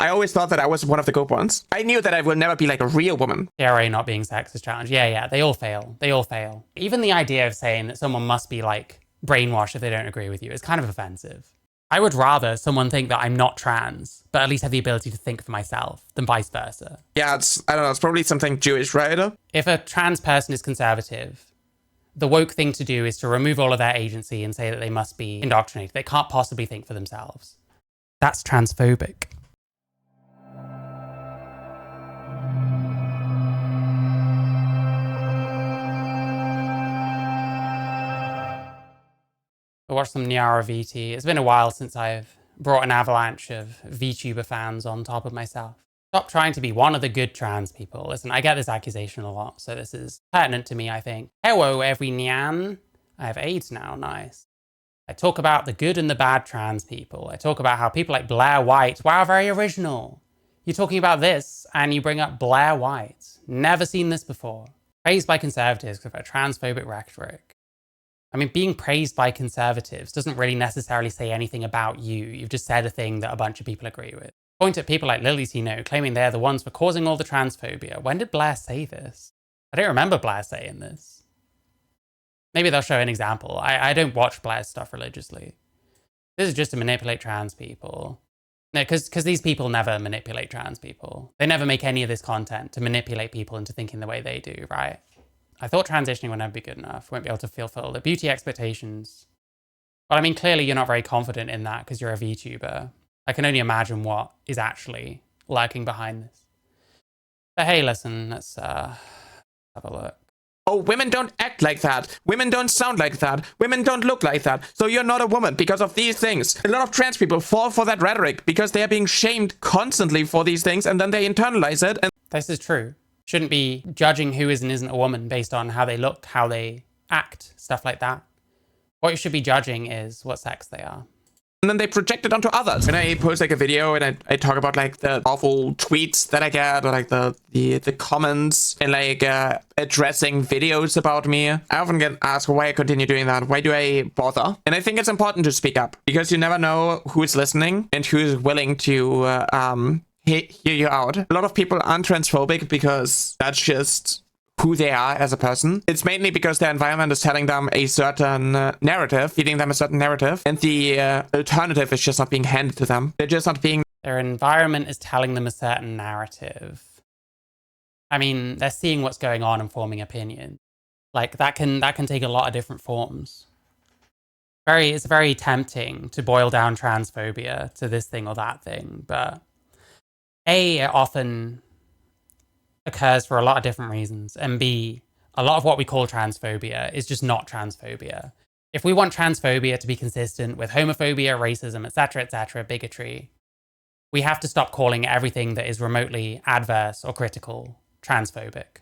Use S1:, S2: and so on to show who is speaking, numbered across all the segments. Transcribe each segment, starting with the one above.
S1: I always thought that I was one of the good ones. I knew that I will never be like a real woman.
S2: TRA not being sexist challenge. Yeah, they all fail. They all fail. Even the idea of saying that someone must be like brainwashed if they don't agree with you is kind of offensive. I would rather someone think that I'm not trans, but at least have the ability to think for myself, than vice versa.
S1: Yeah, I don't know, it's probably something Jewish, right?
S2: If a trans person is conservative, the woke thing to do is to remove all of their agency and say that they must be indoctrinated. They can't possibly think for themselves. That's transphobic. I watched some nyaraVT. It's been a while since I've brought an avalanche of VTuber fans on top of myself. Stop trying to be one of the good trans people. Listen, I get this accusation a lot, so this is pertinent to me, I think. Hello, every nyan. I have AIDS now, nice. I talk about the good and the bad trans people. I talk about how people like Blair White, wow, very original. You're talking about this, and you bring up Blair White. Never seen this before. Praised by conservatives for transphobic rhetoric. I mean, being praised by conservatives doesn't really necessarily say anything about you. You've just said a thing that a bunch of people agree with. Point at people like Lily Tino, claiming they're the ones for causing all the transphobia. When did Blair say this? I don't remember Blair saying this. Maybe they'll show an example. I don't watch Blair's stuff religiously. This is just to manipulate trans people. No, because these people never manipulate trans people. They never make any of this content to manipulate people into thinking the way they do, right? I thought transitioning would never be good enough. Won't be able to fulfill the beauty expectations. But I mean, clearly you're not very confident in that because you're a VTuber. I can only imagine what is actually lurking behind this. But hey, listen, let's have a look.
S1: Oh, women don't act like that. Women don't sound like that. Women don't look like that. So you're not a woman because of these things. A lot of trans people fall for that rhetoric because they are being shamed constantly for these things and then they internalize it. And
S2: this is true. Shouldn't be judging who is and isn't a woman based on how they look, how they act, stuff like that. What you should be judging is what sex they are.
S1: then they project it onto others. When I post like a video and I talk about like the awful tweets that I get or like the comments and like addressing videos about me, I often get asked why I continue doing that. Why do I bother? And I think it's important to speak up because you never know who's listening and who's willing to hear you out. A lot of people aren't transphobic because that's just who they are as a person. It's mainly because their environment is telling them a certain narrative, feeding them a certain narrative, and the alternative is just not being handed to them. They're just not being...
S2: Their environment is telling them a certain narrative. I mean, they're seeing what's going on and forming opinion. Like, that can take a lot of different forms. It's very tempting to boil down transphobia to this thing or that thing, but A, it often occurs for a lot of different reasons, and B, a lot of what we call transphobia is just not transphobia. If we want transphobia to be consistent with homophobia, racism, etc., bigotry, we have to stop calling everything that is remotely adverse or critical transphobic.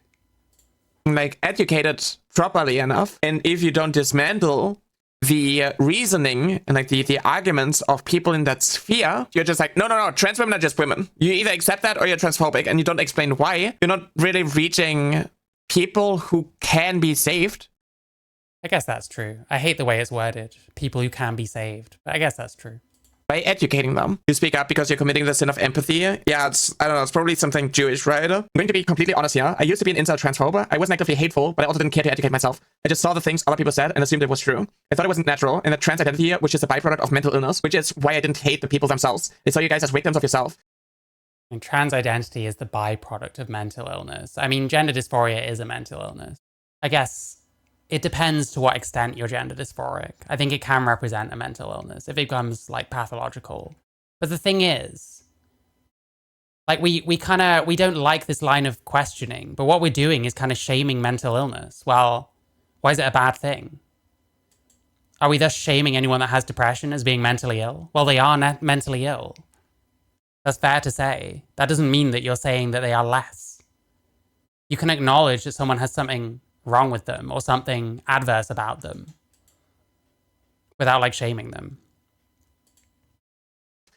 S1: Like, educated properly enough, and if you don't dismantle the reasoning and like the arguments of people in that sphere, you're just like, no, trans women are just women. You either accept that or you're transphobic, and you don't explain why. You're not really reaching people who can be saved.
S2: I guess that's true. I hate the way it's worded. People who can be saved. But I guess that's true.
S1: By educating them. You speak up because you're committing the sin of empathy. Yeah, it's probably something Jewish, right? I'm going to be completely honest here. I used to be an incel transphobe. I wasn't actively hateful, but I also didn't care to educate myself. I just saw the things other people said and assumed it was true. I thought it wasn't natural, and that trans identity, which is a byproduct of mental illness, which is why I didn't hate the people themselves. I saw you guys as victims of yourself.
S2: And trans identity is the byproduct of mental illness. I mean, gender dysphoria is a mental illness. I guess it depends to what extent you're gender dysphoric. I think it can represent a mental illness if it becomes like pathological. But the thing is, like we don't like this line of questioning, but what we're doing is kind of shaming mental illness. Well, why is it a bad thing? Are we thus shaming anyone that has depression as being mentally ill? Well, they are mentally ill. That's fair to say. That doesn't mean that you're saying that they are less. You can acknowledge that someone has something wrong with them or something adverse about them without like shaming them.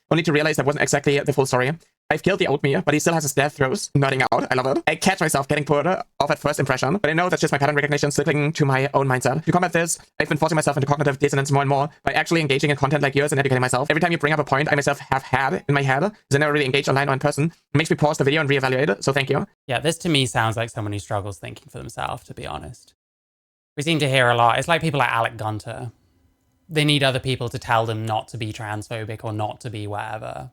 S1: Only to realize that wasn't exactly the full story. I've killed the old me, but he still has his death throes. Nodding out. I love it. I catch myself getting put off at first impression, but I know that's just my pattern recognition slipping to my own mindset. To combat this, I've been forcing myself into cognitive dissonance more and more by actually engaging in content like yours and educating myself. Every time you bring up a point I myself have had in my head, because I never really engaged online or in person, it makes me pause the video and reevaluate it, so thank you.
S2: Yeah, this to me sounds like someone who struggles thinking for themselves, to be honest. We seem to hear a lot. It's like people like Alec Gunter. They need other people to tell them not to be transphobic or not to be whatever.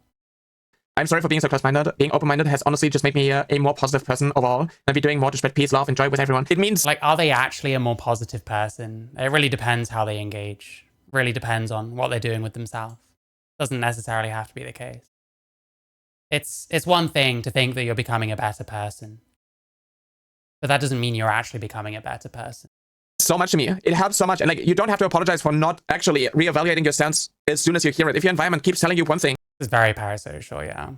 S1: I'm sorry for being so close-minded. Being open-minded has honestly just made me a more positive person overall. I'll be doing more to spread peace, love, and joy with everyone. It means...
S2: Like, are they actually a more positive person? It really depends how they engage. Really depends on what they're doing with themselves. Doesn't necessarily have to be the case. It's one thing to think that you're becoming a better person, but that doesn't mean you're actually becoming a better person.
S1: So much to me. It helps so much. And like, you don't have to apologize for not actually reevaluating your stance as soon as you hear it. If your environment keeps telling you one thing,
S2: It's very parasocial, yeah.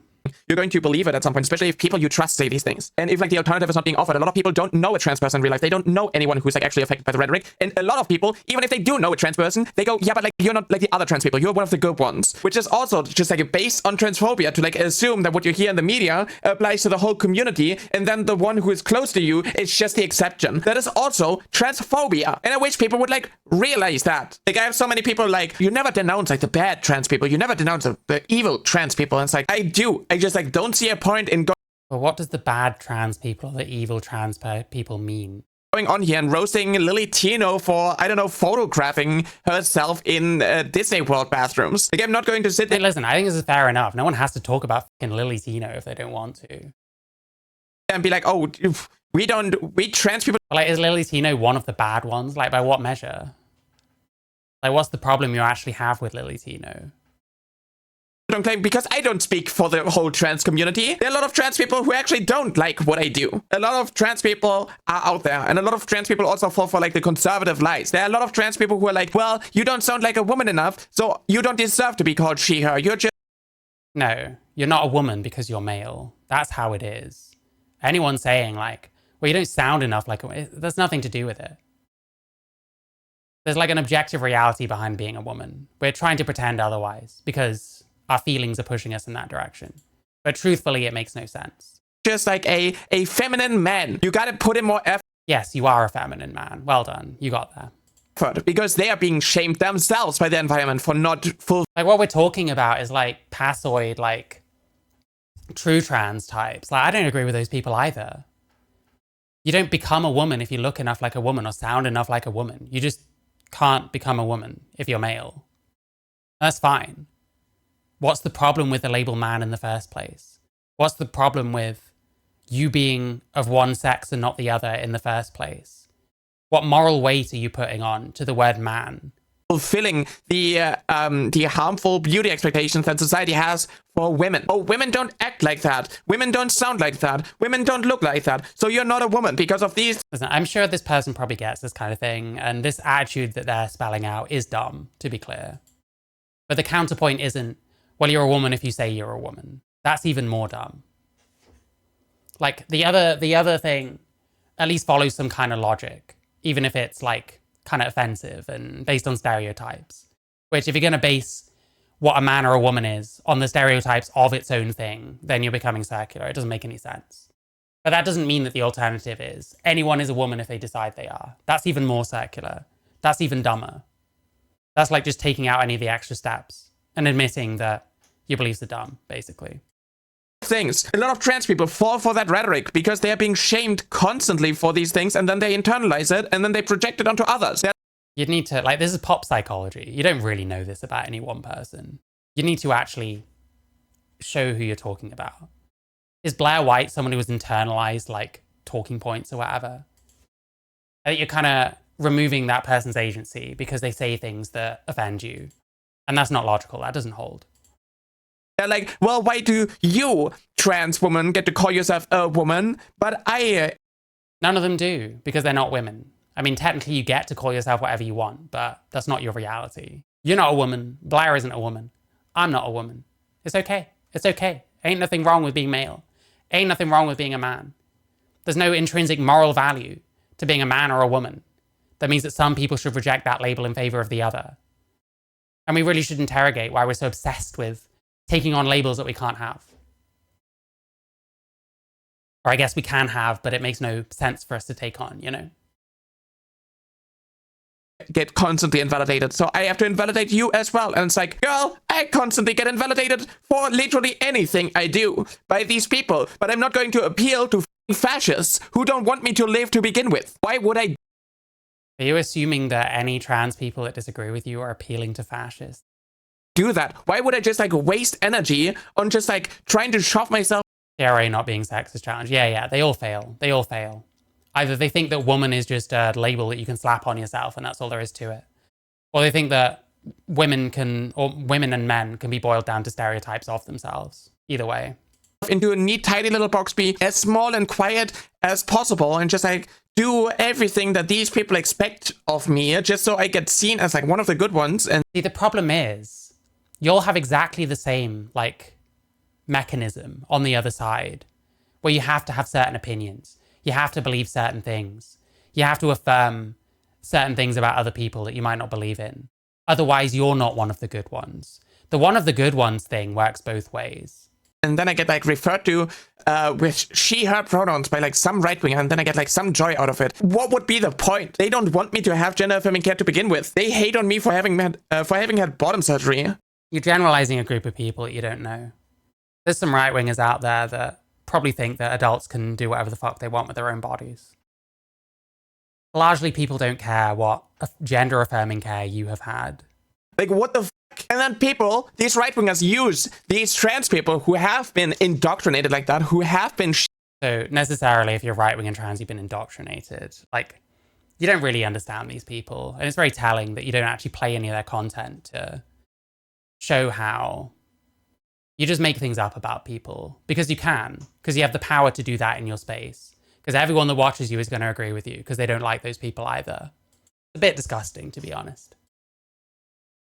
S1: you're going to believe it at some point, especially if people you trust say these things. And if like the alternative is not being offered, a lot of people don't know a trans person in real life. They don't know anyone who's like actually affected by the rhetoric. And a lot of people, even if they do know a trans person, they go, yeah, but like you're not like the other trans people. You're one of the good ones. Which is also just like based on transphobia to like assume that what you hear in the media applies to the whole community. And then the one who is close to you is just the exception. That is also transphobia. And I wish people would like realize that. Like I have so many people like, you never denounce like the bad trans people. You never denounce the evil trans people. And it's like, I do. I just like don't see a point in
S2: But what does the bad trans people, the evil trans people mean?
S1: going on here and roasting Lily Tino for, I don't know, photographing herself in Disney World bathrooms. Like, I'm not going to sit there.
S2: Hey, listen, I think this is fair enough. No one has to talk about fucking Lily Tino if they don't want to.
S1: And be like, oh, we trans people.
S2: But, like, is Lily Tino one of the bad ones? Like, by what measure? Like, what's the problem you actually have with Lily Tino?
S1: Don't claim, because I don't speak for the whole trans community. There are a lot of trans people who actually don't like what I do. A lot of trans people are out there, and a lot of trans people also fall for like the conservative lies. There are a lot of trans people who are like, well, you don't sound like a woman enough, so you don't deserve to be called she, her. You're just...
S2: No, you're not a woman because you're male. That's how it is. Anyone saying like, well, you don't sound enough like a woman, there's nothing to do with it. There's like an objective reality behind being a woman. We're trying to pretend otherwise because our feelings are pushing us in that direction. But truthfully, it makes no sense.
S1: Just like a feminine man. You gotta put in more effort.
S2: Yes, you are a feminine man. Well done. You got there.
S1: Because they are being shamed themselves by the environment for not full...
S2: Like, what we're talking about is like passoid, like true trans types. Like, I don't agree with those people either. You don't become a woman if you look enough like a woman or sound enough like a woman. You just can't become a woman if you're male. That's fine. What's the problem with the label man in the first place? What's the problem with you being of one sex and not the other in the first place? What moral weight are you putting on to the word man?
S1: Fulfilling the harmful beauty expectations that society has for women. Oh, women don't act like that. Women don't sound like that. Women don't look like that. So you're not a woman because of these...
S2: Listen, I'm sure this person probably gets this kind of thing, and this attitude that they're spelling out is dumb, to be clear. But the counterpoint isn't, well, you're a woman if you say you're a woman. That's even more dumb. Like, the other thing at least follows some kind of logic, even if it's, like, kind of offensive and based on stereotypes. Which, if you're going to base what a man or a woman is on the stereotypes of its own thing, then you're becoming circular. It doesn't make any sense. But that doesn't mean that the alternative is anyone is a woman if they decide they are. That's even more circular. That's even dumber. That's like just taking out any of the extra steps and admitting that your beliefs are dumb, basically.
S1: Things. A lot of trans people fall for that rhetoric because they are being shamed constantly for these things, and then they internalize it and then they project it onto others.
S2: You'd need to, like, this is pop psychology. You don't really know this about any one person. You need to actually show who you're talking about. Is Blair White someone who has internalized, like, talking points or whatever? I think you're kind of removing that person's agency because they say things that offend you. And that's not logical. That doesn't hold.
S1: They're like, well, why do you, trans woman, get to call yourself a woman, but I...
S2: None of them do, because they're not women. I mean, technically you get to call yourself whatever you want, but that's not your reality. You're not a woman. Blair isn't a woman. I'm not a woman. It's okay. It's okay. Ain't nothing wrong with being male. Ain't nothing wrong with being a man. There's no intrinsic moral value to being a man or a woman. That means that some people should reject that label in favor of the other. And we really should interrogate why we're so obsessed with taking on labels that we can't have. Or I guess we can have, but it makes no sense for us to take on, you know?
S1: Get constantly invalidated, so I have to invalidate you as well. And it's like, girl, I constantly get invalidated for literally anything I do by these people, but I'm not going to appeal to fascists who don't want me to live to begin with. Why would I?
S2: Are you assuming that any trans people that disagree with you are appealing to fascists?
S1: Do that? Why would I just like waste energy on just like trying to shove myself?
S2: TRA not being sexist challenge. Yeah, they all fail. They all fail. Either they think that woman is just a label that you can slap on yourself and that's all there is to it. Or they think that women and men can be boiled down to stereotypes of themselves. Either way.
S1: Into a neat, tidy little box, be as small and quiet as possible, and just like do everything that these people expect of me, just so I get seen as like one of the good ones. And
S2: see, the problem is, you'll have exactly the same like mechanism on the other side, where you have to have certain opinions. You have to believe certain things. You have to affirm certain things about other people that you might not believe in. Otherwise, you're not one of the good ones. The one of the good ones thing works both ways.
S1: And then I get like referred to with she, her pronouns by like some right winger, and then I get like some joy out of it. What would be the point? They don't want me to have gender affirming care to begin with. They hate on me for having had bottom surgery.
S2: You're generalizing a group of people that you don't know. There's some right wingers out there that probably think that adults can do whatever the fuck they want with their own bodies. Largely, people don't care what gender affirming care you have had.
S1: Like, what the fuck? And then people, these right wingers, use these trans people who have been indoctrinated like that, who have been.
S2: So necessarily, if you're right wing and trans, you've been indoctrinated. Like, you don't really understand these people, and it's very telling that you don't actually play any of their content to show how. You just make things up about people because you can, because you have the power to do that in your space. Because everyone that watches you is going to agree with you because they don't like those people either. It's a bit disgusting, to be honest.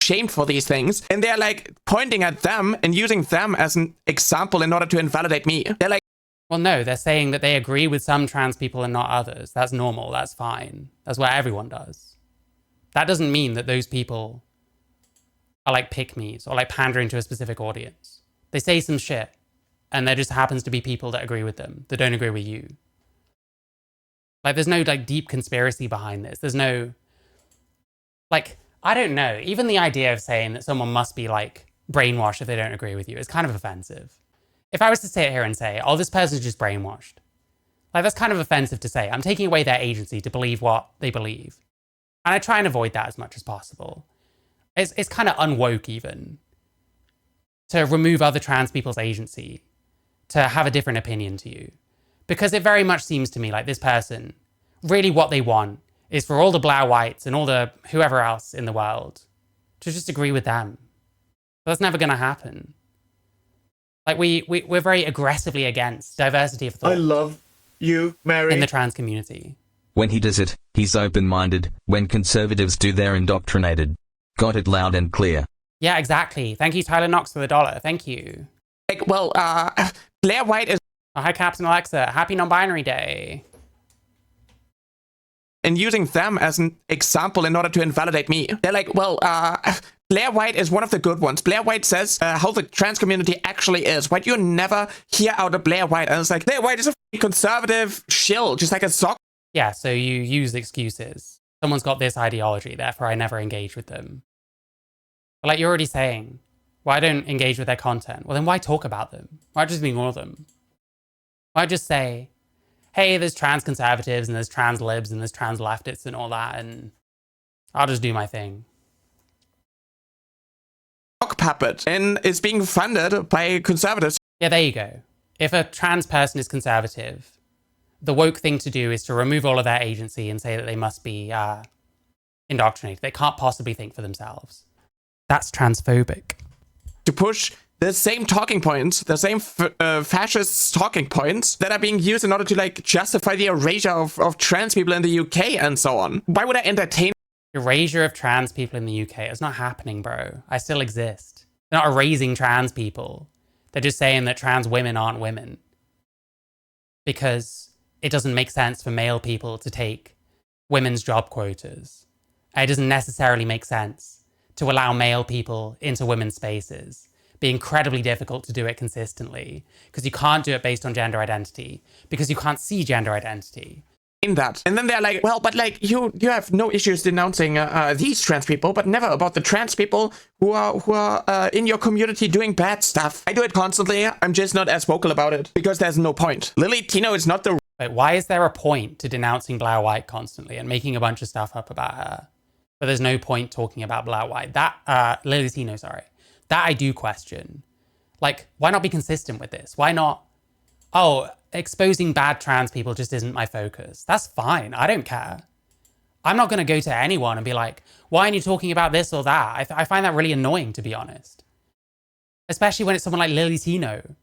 S1: Shamed for these things, and they're like pointing at them and using them as an example in order to invalidate me. They're like,
S2: well, no, they're saying that they agree with some trans people and not others. That's normal. That's fine. That's what everyone does. That doesn't mean that those people are like pick-me's or like pandering to a specific audience. They say some shit, and there just happens to be people that agree with them, that don't agree with you. Like, there's no, like, deep conspiracy behind this. There's no, like, I don't know. Even the idea of saying that someone must be, like, brainwashed if they don't agree with you is kind of offensive. If I was to sit here and say, oh, this person's just brainwashed, like, that's kind of offensive to say. I'm taking away their agency to believe what they believe. And I try and avoid that as much as possible. It's kind of unwoke, even, to remove other trans people's agency, to have a different opinion to you. Because it very much seems to me like this person, really what they want is for all the Blair Whites and all the whoever else in the world to just agree with them. But that's never going to happen. Like, we're very aggressively against diversity of thought.
S3: I love you, Mary.
S2: In the trans community.
S4: When he does it, he's open-minded. When conservatives do, they're indoctrinated. Got it loud and clear.
S2: Yeah, exactly. Thank you, Tyler Knox, for the $1. Thank you.
S1: like, well, Blair White is.
S2: Oh, hi, Captain Alexa. Happy non-binary day.
S1: And using them as an example in order to invalidate me. They're like, well, Blair White is one of the good ones. Blair White says how the trans community actually is. Why do you never hear out of Blair White? And it's like, Blair White is a conservative shill, just like a sock.
S2: Yeah, so you use excuses. Someone's got this ideology, therefore I never engage with them. But like you're already saying, why don't engage with their content? Well, then why talk about them? Why just ignore them? Why just say, hey, there's trans conservatives and there's trans libs and there's trans leftists and all that, and I'll just do my thing.
S1: Puppet and is being funded by conservatives.
S2: Yeah, there you go. If a trans person is conservative, the woke thing to do is to remove all of their agency and say that they must be indoctrinated. They can't possibly think for themselves. That's transphobic.
S1: To push the same talking points, the same fascist talking points that are being used in order to like justify the erasure of trans people in the UK and so on. Why would I entertain
S2: erasure of trans people in the UK? It's not happening, bro. I still exist. They're not erasing trans people. They're just saying that trans women aren't women. Because it doesn't make sense for male people to take women's job quotas. It doesn't necessarily make sense to allow male people into women's spaces. be incredibly difficult to do it consistently because you can't do it based on gender identity because you can't see gender identity.
S1: In that. And then they're like, well, but like you have no issues denouncing these trans people, but never about the trans people who are in your community doing bad stuff. I do it constantly. I'm just not as vocal about it because there's no point. Lily Tino is not the...
S2: Wait, why is there a point to denouncing Blair White constantly and making a bunch of stuff up about her? But there's no point talking about Blair White. That, Lily Tino, sorry. That I do question. Like, why not be consistent with this? Why not, oh, exposing bad trans people just isn't my focus. That's fine. I don't care. I'm not going to go to anyone and be like, why aren't you talking about this or that? I find that really annoying, to be honest. Especially when it's someone like Lily Tino.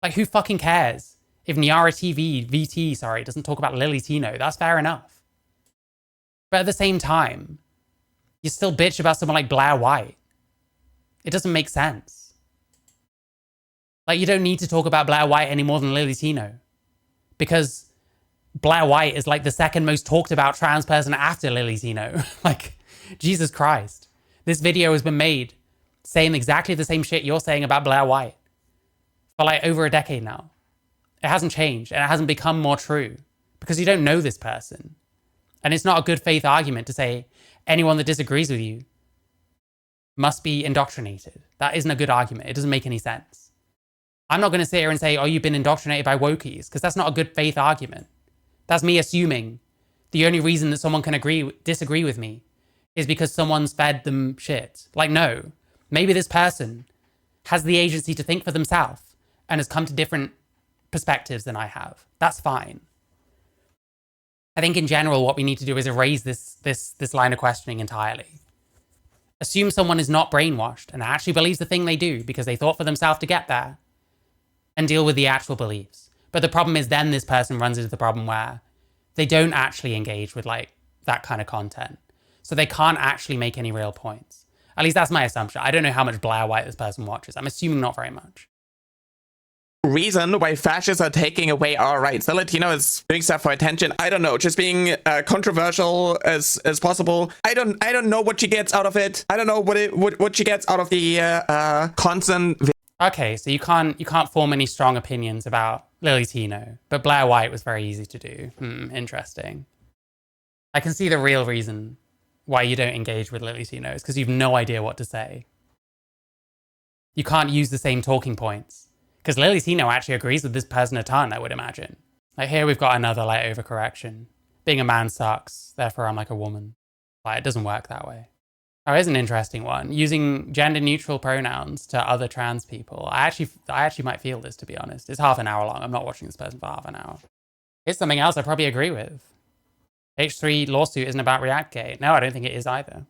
S2: Like, who fucking cares? If nyaraVT, doesn't talk about Lily Tino, that's fair enough. But at the same time, you still bitch about someone like Blair White. It doesn't make sense. Like, you don't need to talk about Blair White any more than Lily Tino. Because Blair White is like the second most talked about trans person after Lily Tino. Like, Jesus Christ. This video has been made saying exactly the same shit you're saying about Blair White for like over a decade now. It hasn't changed and it hasn't become more true because you don't know this person. And it's not a good faith argument to say anyone that disagrees with you must be indoctrinated. That isn't a good argument. It doesn't make any sense. I'm not going to sit here and say, oh, you've been indoctrinated by wokies, because that's not a good faith argument. That's me assuming the only reason that someone can disagree with me is because someone's fed them shit. Like, no, maybe this person has the agency to think for themselves and has come to different perspectives than I have. That's fine. I think in general, what we need to do is erase this line of questioning entirely. Assume someone is not brainwashed and actually believes the thing they do because they thought for themselves to get there, and deal with the actual beliefs. But the problem is then this person runs into the problem where they don't actually engage with like that kind of content. So they can't actually make any real points. At least that's my assumption. I don't know how much Blair White this person watches. I'm assuming not very much.
S1: Reason why fascists are taking away our rights. Lily Tino is doing stuff for attention. I don't know, just being controversial as possible. I don't know what she gets out of it. I don't know what she gets out of the constant.
S2: Okay, so you can't form any strong opinions about Lily Tino, but Blair White was very easy to do. Interesting. I can see the real reason why you don't engage with Lily Tino is because you've no idea what to say. You can't use the same talking points because Lily Tino actually agrees with this person a ton, I would imagine. Like here we've got another like overcorrection. Being a man sucks, therefore I'm like a woman. Like it doesn't work that way. Oh, here's an interesting one. Using gender-neutral pronouns to other trans people. I actually might feel this, to be honest. It's half an hour long. I'm not watching this person for half an hour. It's something else I probably agree with. H3 lawsuit isn't about ReactGate. No, I don't think it is either.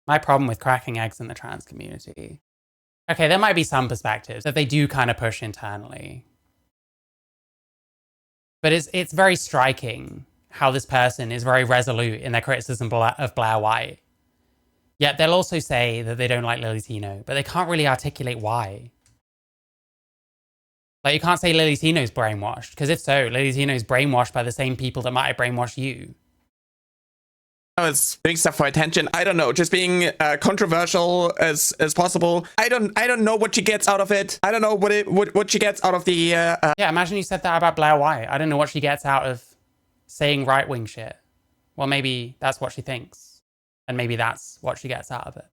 S2: My problem with cracking eggs in the trans community. Okay, there might be some perspectives that they do kind of push internally. But it's very striking how this person is very resolute in their criticism of Blair White. Yet they'll also say that they don't like Lily Tino, but they can't really articulate why. Like, you can't say Lily Tino's brainwashed, because if so, Lily Tino's brainwashed by the same people that might have brainwashed you.
S1: It's doing stuff for attention. I don't know, just being controversial as possible. I don't know what she gets out of it. I don't know what she gets out of the
S2: Yeah, imagine you said that about Blair White. I don't know what she gets out of saying right-wing shit. Well, maybe that's what she thinks. And maybe that's what she gets out of it.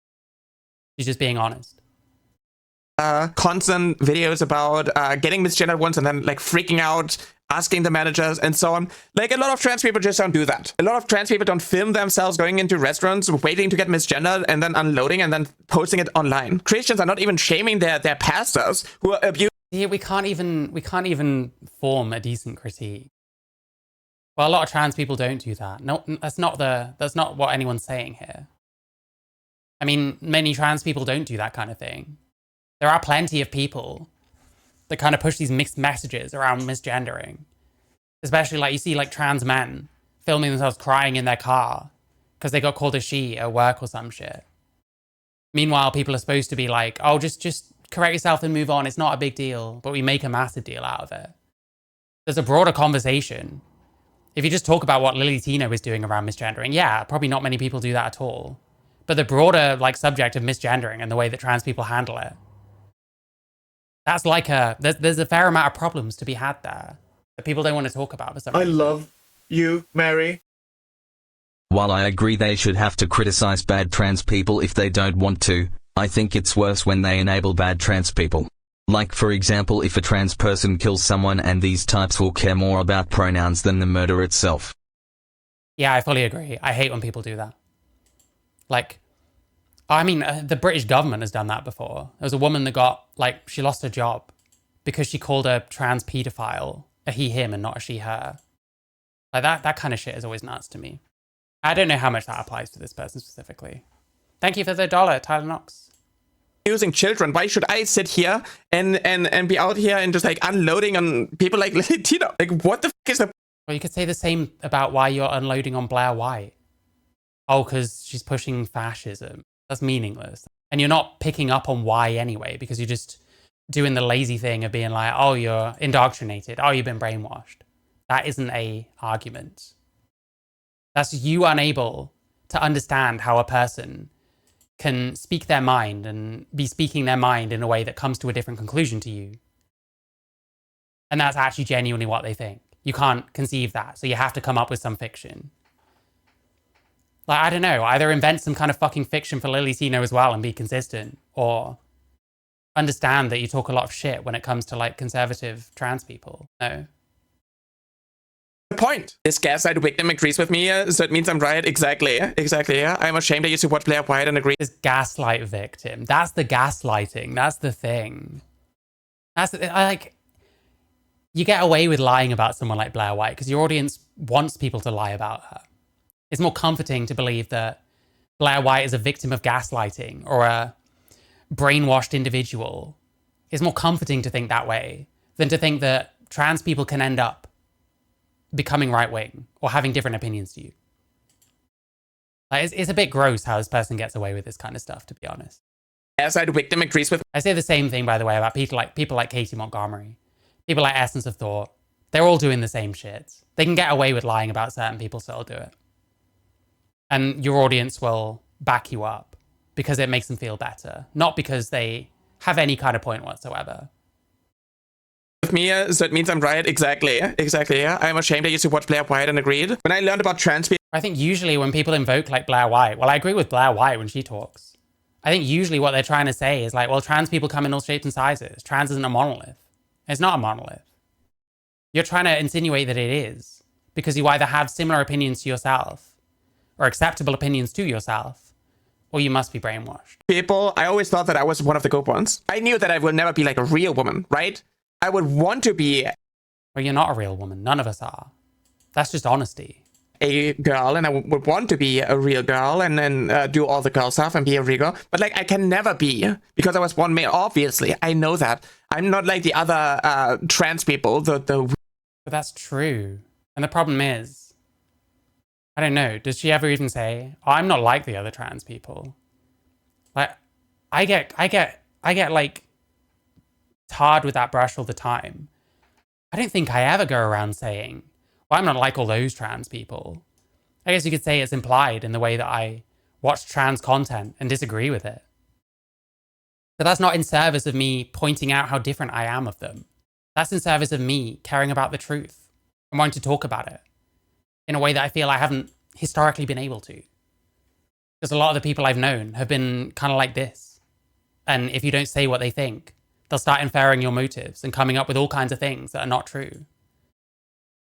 S2: She's just being honest.
S1: Constant videos about getting misgendered once and then like freaking out, asking the managers and so on. Like a lot of trans people just don't do that. A lot of trans people don't film themselves going into restaurants, waiting to get misgendered and then unloading and then posting it online. Christians are not even shaming their pastors who are abusing.
S2: Yeah, we can't even form a decent critique. Well, a lot of trans people don't do that. No, that's not what anyone's saying here. I mean, many trans people don't do that kind of thing. There are plenty of people that kind of push these mixed messages around misgendering. Especially like you see like trans men filming themselves crying in their car because they got called a she at work or some shit. Meanwhile, people are supposed to be like, oh, just correct yourself and move on. It's not a big deal, but we make a massive deal out of it. There's a broader conversation. If you just talk about what Lily Tino is doing around misgendering, yeah, probably not many people do that at all. But the broader like subject of misgendering and the way that trans people handle it, that's like there's a fair amount of problems to be had there that people don't want to talk about for some
S3: I
S2: reason.
S3: love you, Mary.
S4: While I agree they should have to criticize bad trans people if they don't want to, I think it's worse when they enable bad trans people. Like for example, if a trans person kills someone and these types will care more about pronouns than the murder itself.
S2: Yeah, I fully agree. I hate when people do that. Like, I mean, the British government has done that before. There was a woman that got, like, she lost her job because she called a trans paedophile a he, him and not a she, her. Like, that kind of shit is always nuts to me. I don't know how much that applies to this person specifically. Thank you for the $1, Tyler Knox.
S1: Using children. Why should I sit here and be out here and just like unloading on people like Tino? Like, what the fuck is the...
S2: Well, you could say the same about why you're unloading on Blair White. Oh, because she's pushing fascism. That's meaningless. And you're not picking up on why anyway, because you're just doing the lazy thing of being like, oh, you're indoctrinated. Oh, you've been brainwashed. That isn't a argument. That's you unable to understand how a person can speak their mind and be speaking their mind in a way that comes to a different conclusion to you. And that's actually genuinely what they think. You can't conceive that, so you have to come up with some fiction. Like, I don't know, either invent some kind of fucking fiction for Lily Tino as well and be consistent, or understand that you talk a lot of shit when it comes to like conservative trans people. No.
S1: point? This gaslight victim agrees with me, so it means I'm right. Exactly, yeah. I'm ashamed I used to watch Blair White and agree.
S2: This gaslight victim. That's the gaslighting. That's the thing. You get away with lying about someone like Blair White because your audience wants people to lie about her. It's more comforting to believe that Blair White is a victim of gaslighting or a brainwashed individual. It's more comforting to think that way than to think that trans people can end up becoming right-wing or having different opinions to you. Like, it's a bit gross how this person gets away with this kind of stuff, to be honest.
S1: Gaslight victim agrees with.
S2: I say the same thing, by the way, about people like Katie Montgomery. People like Essence of Thought. They're all doing the same shit. They can get away with lying about certain people, so they'll do it. And your audience will back you up because it makes them feel better, not because they have any kind of point whatsoever.
S1: With me, so it means I'm right. Exactly, yeah. I'm ashamed I used to watch Blair White and agreed. When I learned about trans people,
S2: I think usually when people invoke like Blair White, well, I agree with Blair White when she talks. I think usually what they're trying to say is like, well, trans people come in all shapes and sizes. Trans isn't a monolith. It's not a monolith. You're trying to insinuate that it is because you either have similar opinions to yourself or acceptable opinions to yourself, or you must be brainwashed.
S1: I always thought that I was one of the good ones. I knew that I will never be like a real woman, right? I would want to be.
S2: Well, you're not a real woman. None of us are. That's just honesty.
S1: A girl, and I would want to be a real girl and then do all the girl stuff and be a real girl. But like, I can never be because I was born male. Obviously, I know that. I'm not like the other trans people.
S2: But that's true. And the problem is, I don't know. Does she ever even say, oh, "I'm not like the other trans people"? Like, I get like tarred with that brush all the time. I don't think I ever go around saying, well, I'm not like all those trans people. I guess you could say it's implied in the way that I watch trans content and disagree with it. But that's not in service of me pointing out how different I am of them. That's in service of me caring about the truth and wanting to talk about it in a way that I feel I haven't historically been able to. Because a lot of the people I've known have been kind of like this. And if you don't say what they think, they'll start inferring your motives and coming up with all kinds of things that are not true.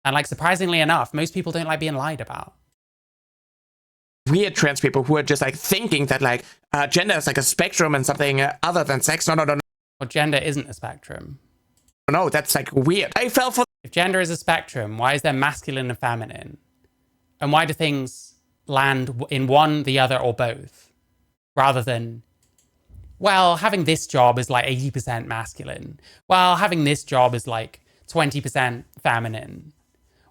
S2: And like, surprisingly enough, most people don't like being lied about.
S1: Weird trans people who are just like thinking that like gender is like a spectrum and something other than sex. No.
S2: Well, gender isn't a spectrum.
S1: No, that's like weird. I fell for.
S2: If gender is a spectrum, why is there masculine and feminine? And why do things land in one, the other, or both? Rather than, well, having this job is like 80% masculine. Well, having this job is like 20% feminine.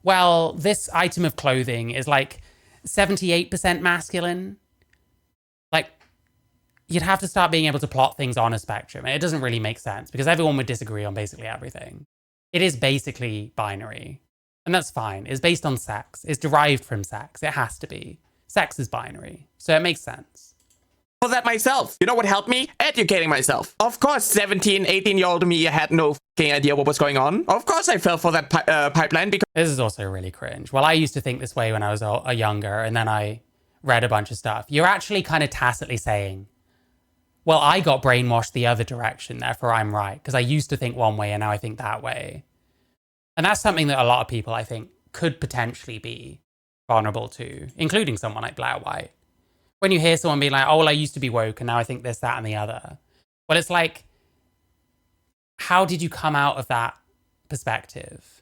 S2: Well, this item of clothing is like 78% masculine. Like, you'd have to start being able to plot things on a spectrum. And it doesn't really make sense because everyone would disagree on basically everything. It is basically binary. And that's fine. It's based on sex. It's derived from sex. It has to be. Sex is binary. So it makes sense.
S1: for that myself. You know what helped me? Educating myself. Of course, 17, 18-year-old me had no fucking idea what was going on. Of course I fell for that pipeline because...
S2: This is also really cringe. Well, I used to think this way when I was a younger, and then I read a bunch of stuff. You're actually kind of tacitly saying, well, I got brainwashed the other direction, therefore I'm right. Because I used to think one way and now I think that way. And that's something that a lot of people, I think, could potentially be vulnerable to, including someone like Blair White. When you hear someone be like, oh, well, I used to be woke and now I think this, that, and the other. Well, it's like, how did you come out of that perspective?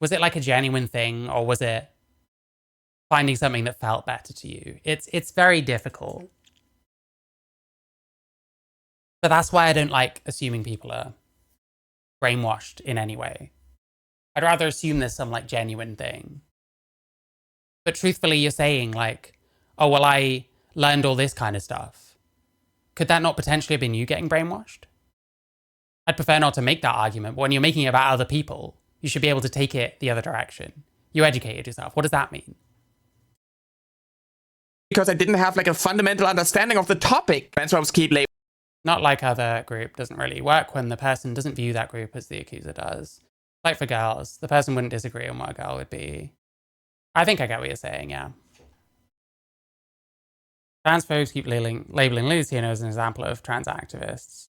S2: Was it like a genuine thing, or was it finding something that felt better to you? It's very difficult. But that's why I don't like assuming people are brainwashed in any way. I'd rather assume there's some like genuine thing. But truthfully, you're saying like, oh, well, I learned all this kind of stuff. Could that not potentially have been you getting brainwashed? I'd prefer not to make that argument, but when you're making it about other people, you should be able to take it the other direction. You educated yourself. What does that mean?
S1: Because I didn't have like a fundamental understanding of the topic. That's why I was keep labeling.
S2: Not like other group doesn't really work when the person doesn't view that group as the accuser does. Like for girls, the person wouldn't disagree on what a girl would be. I think I get what you're saying, yeah. Trans folks keep labeling Lily Tino as an example of trans activists.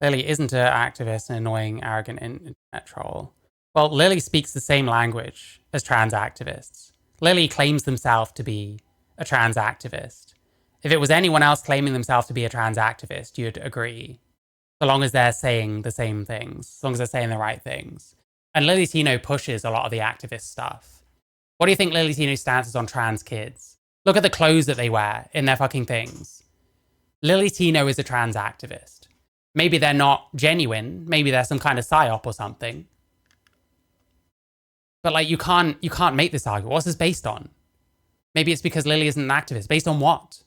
S2: Lily isn't an activist, an annoying, arrogant internet troll. Well, Lily speaks the same language as trans activists. Lily claims themselves to be a trans activist. If it was anyone else claiming themselves to be a trans activist, you'd agree. So long as they're saying the same things, as long as they're saying the right things. And Lily Tino pushes a lot of the activist stuff. What do you think Lily Tino's stance is on trans kids? Look at the clothes that they wear in their fucking things. Lily Tino is a trans activist. Maybe they're not genuine. Maybe they're some kind of psyop or something. But like, you can't make this argument. What's this based on? Maybe it's because Lily isn't an activist. Based on what?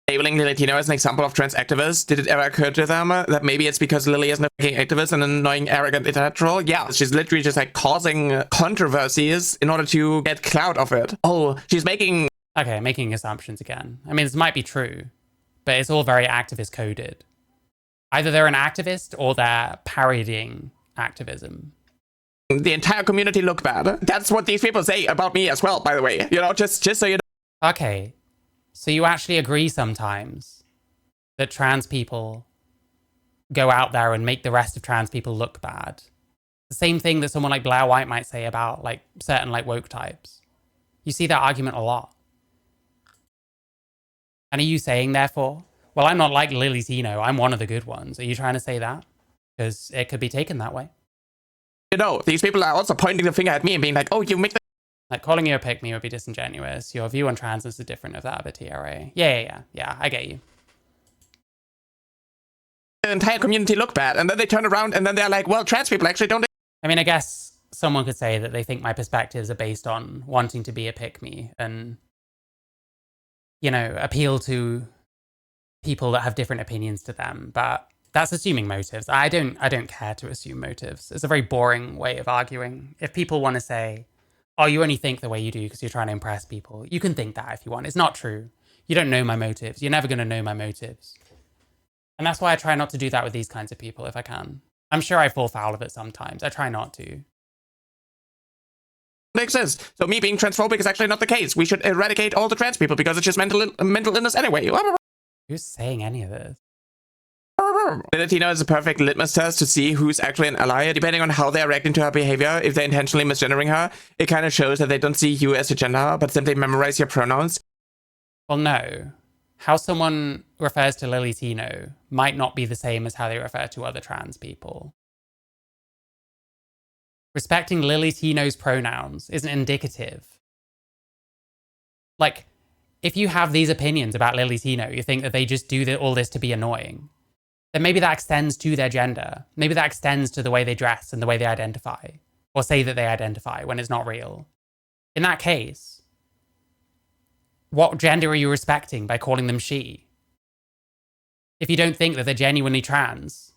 S1: Labeling Lily Tino as an example of trans activists. Did it ever occur to them that maybe it's because Lily isn't a fucking activist and an annoying, arrogant internet troll? Yeah, she's literally just like causing controversies in order to get clout of it. Oh, she's making...
S2: Okay, making assumptions again. I mean, this might be true, but it's all very activist coded. Either they're an activist or they're parodying activism.
S1: The entire community look bad. That's what these people say about me as well, by the way. You know, just so you know.
S2: Okay, so you actually agree sometimes that trans people go out there and make the rest of trans people look bad. The same thing that someone like Blair White might say about like certain like woke types. You see that argument a lot. And are you saying, therefore, well, I'm not like Lily Tino, I'm one of the good ones. Are you trying to say that? Because it could be taken that way.
S1: You know, these people are also pointing the finger at me and being like, oh, you make the...
S2: Like, calling you a pick-me would be disingenuous. Your view on trans is different of that of a TRA. Yeah, I get you.
S1: The entire community look bad, and then they turn around and then they're like, well, trans people actually don't...
S2: I mean, I guess someone could say that they think my perspectives are based on wanting to be a pick-me and, you know, appeal to people that have different opinions to them, but that's assuming motives. I don't care to assume motives. It's a very boring way of arguing. If people want to say, oh, you only think the way you do because you're trying to impress people, you can think that if you want. It's not true. You don't know my motives. You're never going to know my motives. And that's why I try not to do that with these kinds of people if I can. I'm sure I fall foul of it sometimes. I try not to.
S1: Exist. So me being transphobic is actually not the case. We should eradicate all the trans people because it's just mental illness anyway.
S2: Who's saying any of this?
S1: Lily Tino is a perfect litmus test to see who's actually an ally. Depending on how they're reacting to her behavior, if they're intentionally misgendering her, it kind of shows that they don't see you as a gender, but simply memorize your pronouns.
S2: Well, no. How someone refers to Lily Tino might not be the same as how they refer to other trans people. Respecting Lily Tino's pronouns isn't indicative. Like, if you have these opinions about Lily Tino, you think that they just do all this to be annoying, then maybe that extends to their gender. Maybe that extends to the way they dress and the way they identify, or say that they identify when it's not real. In that case, what gender are you respecting by calling them she? If you don't think that they're genuinely trans,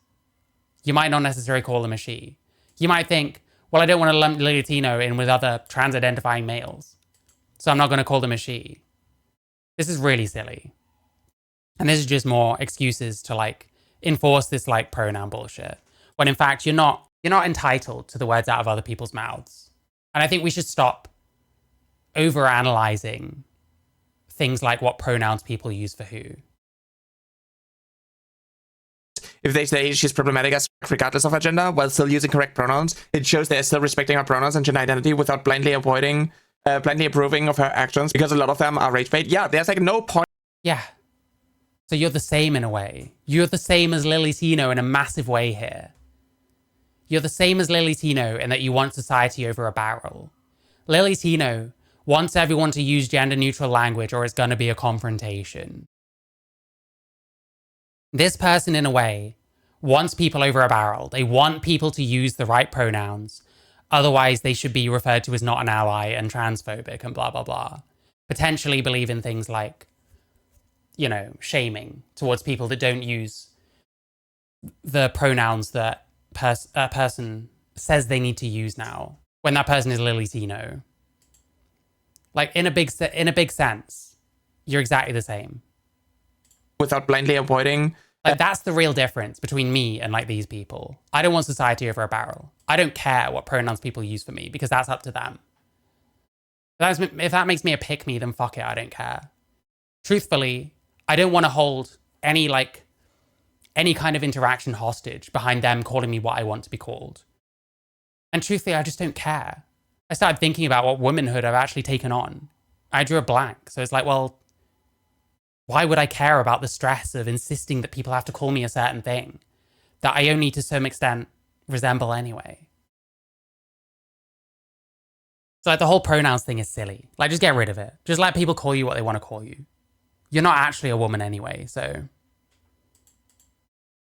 S2: you might not necessarily call them a she. You might think, well, I don't want to lump Lily Tino in with other trans-identifying males, so I'm not going to call them a she. This is really silly. And this is just more excuses to like enforce this like pronoun bullshit. When in fact, you're not entitled to the words out of other people's mouths. And I think we should stop overanalyzing things like what pronouns people use for who.
S1: If they say she's problematic as regardless of her gender while still using correct pronouns, it shows they're still respecting her pronouns and gender identity without blindly approving of her actions, because a lot of them are rage bait. Yeah, there's like no point.
S2: Yeah. So you're the same in a way. You're the same as Lily Tino in a massive way here. You're the same as Lily Tino in that you want society over a barrel. Lily Tino wants everyone to use gender neutral language or it's going to be a confrontation. This person, in a way, wants people over a barrel. They want people to use the right pronouns. Otherwise, they should be referred to as not an ally and transphobic and blah, blah, blah. Potentially believe in things like, you know, shaming towards people that don't use the pronouns that a person says they need to use now, when that person is Lily Tino. Like, in a big sense, you're exactly the same.
S1: Without blindly avoiding.
S2: Like, that's the real difference between me and like these people. I don't want society over a barrel. I don't care what pronouns people use for me because that's up to them. If that makes me a pick me, then fuck it, I don't care. Truthfully, I don't want to hold any kind of interaction hostage behind them calling me what I want to be called. And truthfully, I just don't care. I started thinking about what womanhood I've actually taken on. I drew a blank. So it's like, well, why would I care about the stress of insisting that people have to call me a certain thing that I only to some extent resemble anyway? So like the whole pronouns thing is silly. Like, just get rid of it. Just let people call you what they want to call you. You're not actually a woman anyway, so.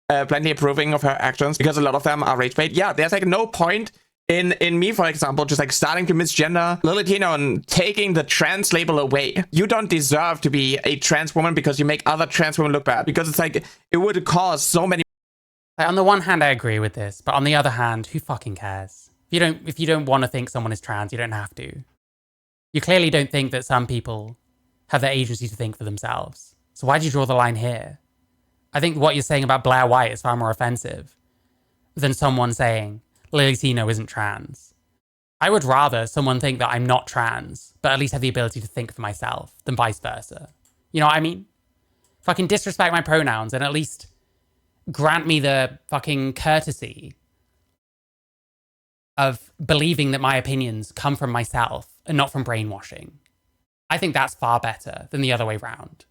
S1: Blindly approving of her actions, because a lot of them are rage bait. Yeah, there's like no point in me, for example, just like starting to misgender Lily Tino and taking the trans label away. You don't deserve to be a trans woman because you make other trans women look bad, because it's like, it would cause so many.
S2: Like, on the one hand, I agree with this, but on the other hand, who fucking cares? If you don't want to think someone is trans, you don't have to. You clearly don't think that some people have the agency to think for themselves. So why do you draw the line here? I think what you're saying about Blair White is far more offensive than someone saying Lily Tino isn't trans. I would rather someone think that I'm not trans, but at least have the ability to think for myself, than vice versa. You know what I mean? Fucking disrespect my pronouns and at least grant me the fucking courtesy of believing that my opinions come from myself and not from brainwashing. I think that's far better than the other way around.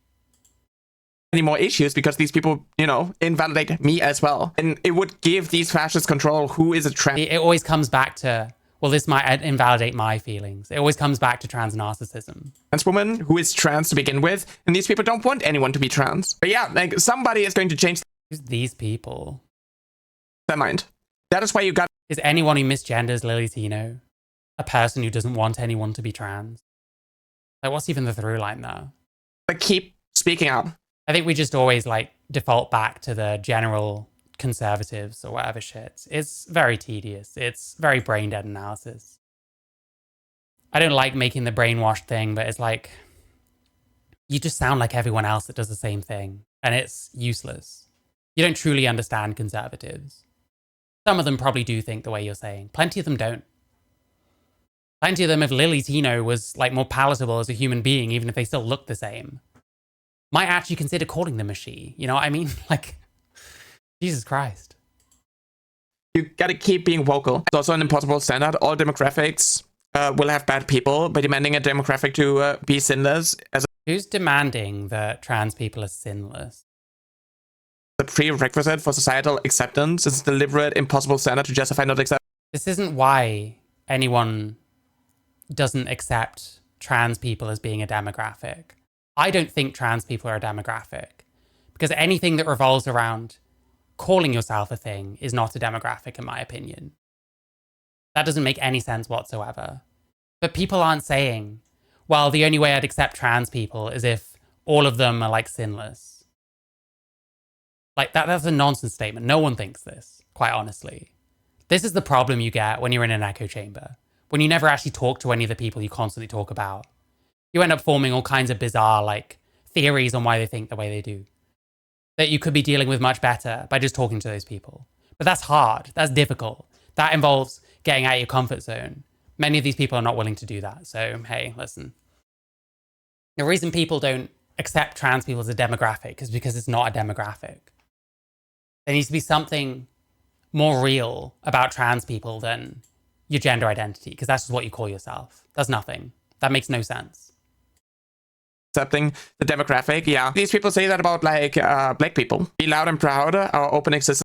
S1: Any more issues because these people, you know, invalidate me as well. And it would give these fascists control who is a trans.
S2: It always comes back to, well, this might invalidate my feelings. It always comes back to trans narcissism.
S1: Trans woman who is trans to begin with, and these people don't want anyone to be trans. But yeah, like, somebody is going to change.
S2: Who's these people?
S1: Their mind. That is why you got.
S2: Is anyone who misgenders Lily Tino a person who doesn't want anyone to be trans? Like, what's even the through line there?
S1: Like, keep speaking up.
S2: I think we just always like default back to the general conservatives or whatever shit. It's very tedious. It's very brain dead analysis. I don't like making the brainwashed thing, but it's like, you just sound like everyone else that does the same thing, and it's useless. You don't truly understand conservatives. Some of them probably do think the way you're saying. Plenty of them don't. Plenty of them, if Lily Tino was like more palatable as a human being, even if they still look the same, might actually consider calling them a she. You know what I mean? Like, Jesus Christ.
S1: You gotta keep being vocal. It's also an impossible standard. All demographics will have bad people, by demanding a demographic to be sinless as
S2: Who's demanding that trans people are sinless?
S1: a prerequisite for societal acceptance. It's a deliberate, impossible standard to justify not accepting.
S2: This isn't why anyone doesn't accept trans people as being a demographic. I don't think trans people are a demographic, because anything that revolves around calling yourself a thing is not a demographic, in my opinion. That doesn't make any sense whatsoever. But people aren't saying, well, the only way I'd accept trans people is if all of them are like sinless. Like, that's a nonsense statement. No one thinks this, quite honestly. This is the problem you get when you're in an echo chamber, when you never actually talk to any of the people you constantly talk about. You end up forming all kinds of bizarre, like, theories on why they think the way they do. That you could be dealing with much better by just talking to those people. But that's hard. That's difficult. That involves getting out of your comfort zone. Many of these people are not willing to do that. So, hey, listen. The reason people don't accept trans people as a demographic is because it's not a demographic. There needs to be something more real about trans people than your gender identity, because that's just what you call yourself. That's nothing. That makes no sense.
S1: Accepting the demographic, yeah. These people say that about like black people. Be loud and proud, our open existence.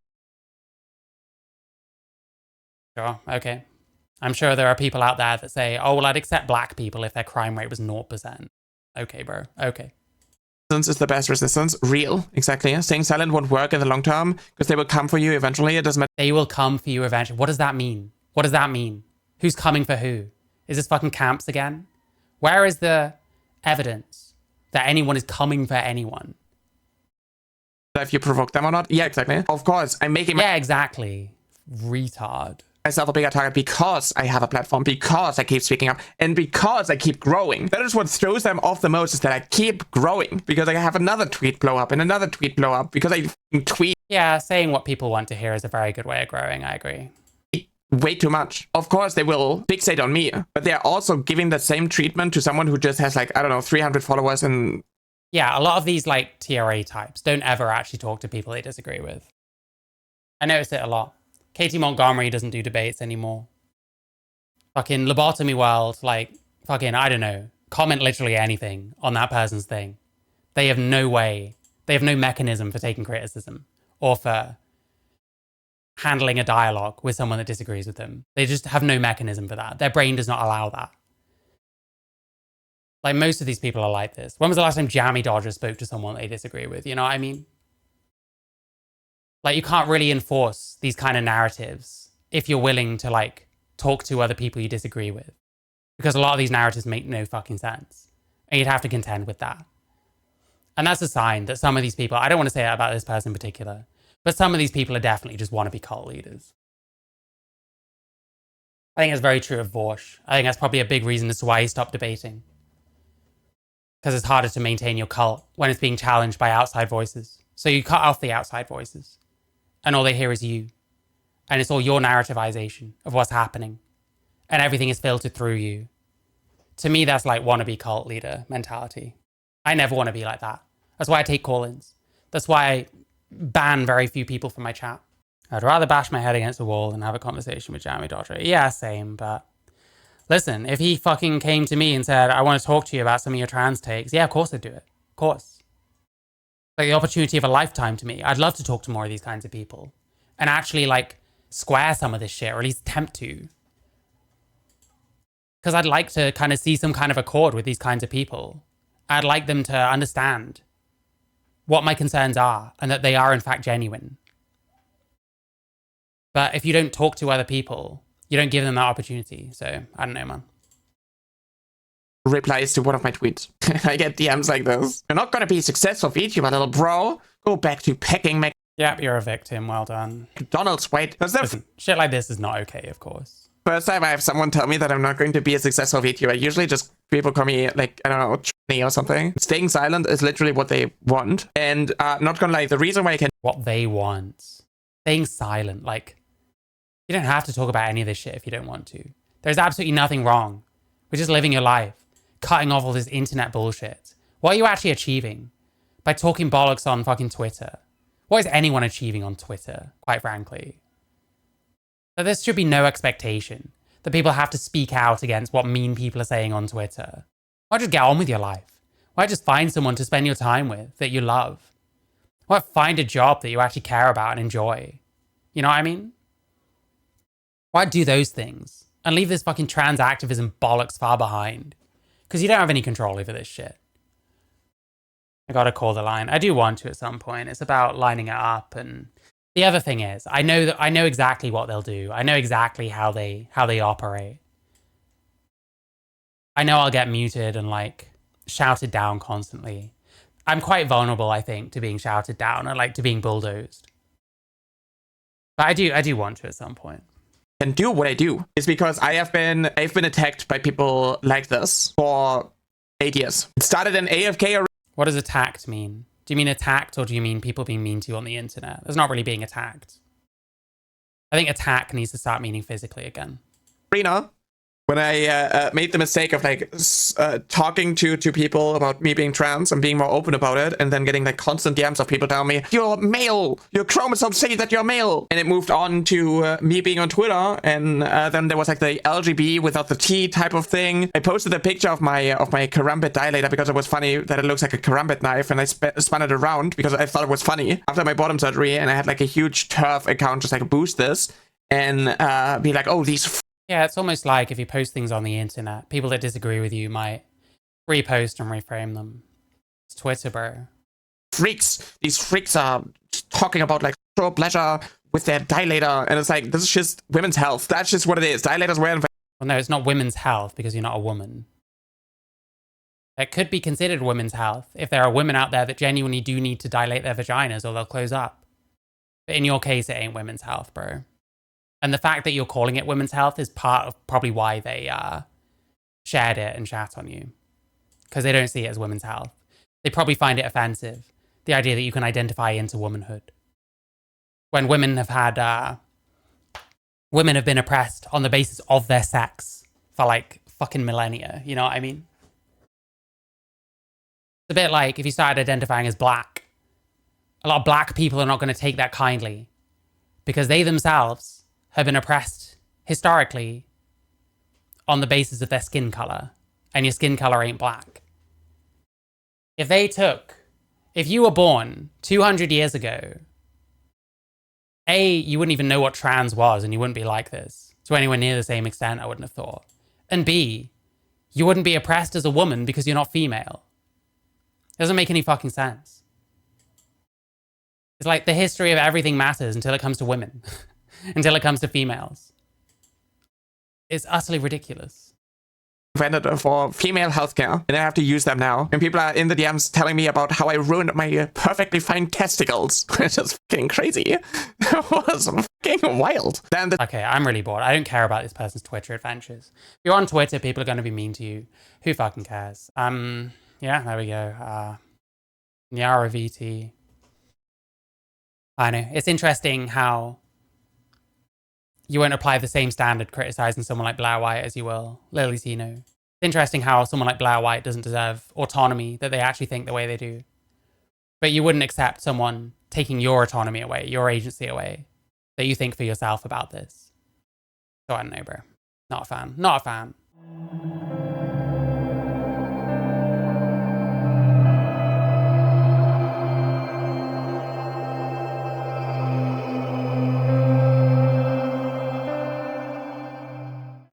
S2: Sure, okay. I'm sure there are people out there that say, oh, well, I'd accept black people if their crime rate was 0%. Okay, bro, okay.
S1: Is the best resistance. Real, exactly. Staying silent won't work in the long term because they will come for you eventually. It doesn't matter.
S2: They will come for you eventually. What does that mean? What does that mean? Who's coming for who? Is this fucking camps again? Where is the evidence that anyone is coming for anyone?
S1: If you provoke them or not. Yeah, exactly. Of course, I'm making
S2: Yeah, exactly. Retard.
S1: myself a bigger target because I have a platform, because I keep speaking up, and because I keep growing. That is what throws them off the most, is that I keep growing because I have another tweet blow up and another tweet blow up because I tweet.
S2: Yeah, saying what people want to hear is a very good way of growing. I agree.
S1: Way too much. Of course, they will fixate on me, but they're also giving the same treatment to someone who just has like, I don't know, 300 followers and...
S2: Yeah, a lot of these like TRA types don't ever actually talk to people they disagree with. I notice it a lot. Katie Montgomery doesn't do debates anymore. Fucking Lobotomy World, like, fucking, I don't know, comment literally anything on that person's thing. They have no way, they have no mechanism for taking criticism or for handling a dialogue with someone that disagrees with them. They just have no mechanism for that. Their brain does not allow that. Like, most of these people are like this. When was the last time Jammy Dodger spoke to someone they disagree with? You know what I mean? Like, you can't really enforce these kind of narratives if you're willing to, like, talk to other people you disagree with. Because a lot of these narratives make no fucking sense. And you'd have to contend with that. And that's a sign that some of these people, I don't want to say that about this person in particular, but some of these people are definitely just wannabe cult leaders. I think it's very true of Vorsh. I think that's probably a big reason as to why he stopped debating. Because it's harder to maintain your cult when it's being challenged by outside voices. So you cut off the outside voices. And all they hear is you. And it's all your narrativization of what's happening. And everything is filtered through you. To me, that's like wannabe cult leader mentality. I never want to be like that. That's why I take call-ins. That's why I ban very few people from my chat. I'd rather bash my head against a wall than have a conversation with Jammy Dodger. Yeah, same, but... Listen, if he fucking came to me and said, I want to talk to you about some of your trans takes, yeah, of course I'd do it. Of course. Like the opportunity of a lifetime to me. I'd love to talk to more of these kinds of people and actually like square some of this shit, or at least attempt to. Because I'd like to kind of see some kind of accord with these kinds of people. I'd like them to understand what my concerns are and that they are in fact genuine. But if you don't talk to other people, you don't give them that opportunity. So I don't know, man.
S1: Replies to one of my tweets. I get DMs like this. You're not gonna be a successful VTuber, little bro. Go back to pecking
S2: Yep, you're a victim. Well done.
S1: McDonald's. Wait, that's
S2: Listen, shit like this is not okay, of course.
S1: first time I have someone tell me that I'm not going to be a successful VTuber. Usually just people call me like, I don't know, tranny or something. Staying silent is literally what they want. And not gonna lie, the reason why I can...
S2: What they want. Staying silent, like... You don't have to talk about any of this shit if you don't want to. There's absolutely nothing wrong with just living your life, cutting off all this internet bullshit. What are you actually achieving by talking bollocks on fucking Twitter? What is anyone achieving on Twitter, quite frankly? That there should be no expectation that people have to speak out against what mean people are saying on Twitter. Why just get on with your life? Why just find someone to spend your time with that you love? Why find a job that you actually care about and enjoy? You know what I mean? Why do those things and leave this fucking trans activism bollocks far behind? Because you don't have any control over this shit. I gotta call the line. I do want to at some point. It's about lining it up. And the other thing is, I know exactly what they'll do. I know exactly how they operate. I know I'll get muted and like shouted down constantly. I'm quite vulnerable, I think, to being shouted down and like to being bulldozed. But I do want to at some point.
S1: And do what I do is because I've been attacked by people like this for 8 years. It started in AFK.
S2: What does attacked mean? Do you mean attacked, or do you mean people being mean to you on the internet? There's not really being attacked. I think attack needs to start meaning physically again.
S1: Arena, when I made the mistake of like talking to people about me being trans and being more open about it, and then getting like constant DMs of people telling me, you're male, your chromosomes say that you're male. And it moved on to me being on Twitter, and then there was like the LGB without the T type of thing. I posted a picture of my karambit dilator because it was funny that it looks like a karambit knife, and I spun it around because I thought it was funny after my bottom surgery, and I had like a huge turf account just like boost this and be like, oh, these
S2: Yeah, it's almost like if you post things on the internet, people that disagree with you might repost and reframe them. It's Twitter, bro.
S1: freaks. These freaks are talking about like sexual pleasure with their dilator, and it's like, this is just women's health. That's just what it is. Dilators were invented.
S2: Well, no, it's not women's health because you're not a woman. It could be considered women's health if there are women out there that genuinely do need to dilate their vaginas or they'll close up. But in your case, it ain't women's health, bro. And the fact that you're calling it women's health is part of probably why they shared it and chat on you. Because they don't see it as women's health. They probably find it offensive, the idea that you can identify into womanhood. When women have had, women have been oppressed on the basis of their sex for like fucking millennia, you know what I mean? It's a bit like if you started identifying as black, a lot of black people are not going to take that kindly because they themselves have been oppressed historically on the basis of their skin color, and your skin color ain't black. If you were born 200 years ago, A, you wouldn't even know what trans was, and you wouldn't be like this to anywhere near the same extent, I wouldn't have thought. And B, you wouldn't be oppressed as a woman because you're not female. It doesn't make any fucking sense. It's like the history of everything matters until it comes to women, until it comes to females. It's utterly ridiculous.
S1: Invented for female healthcare, and I have to use them now. And people are in the DMs telling me about how I ruined my perfectly fine testicles. It's just fucking crazy. That was fucking wild. Then
S2: Okay, I'm really bored. I don't care about this person's Twitter adventures. If you're on Twitter, people are going to be mean to you. Who fucking cares? Yeah, there we go. nyaraVT. I know. It's interesting how you won't apply the same standard criticizing someone like Blair White as you will Lily Zeno. It's interesting how someone like Blair White doesn't deserve autonomy, that they actually think the way they do. But you wouldn't accept someone taking your autonomy away, your agency away, that you think for yourself about this. So I don't know, bro. Not a fan. Not a fan.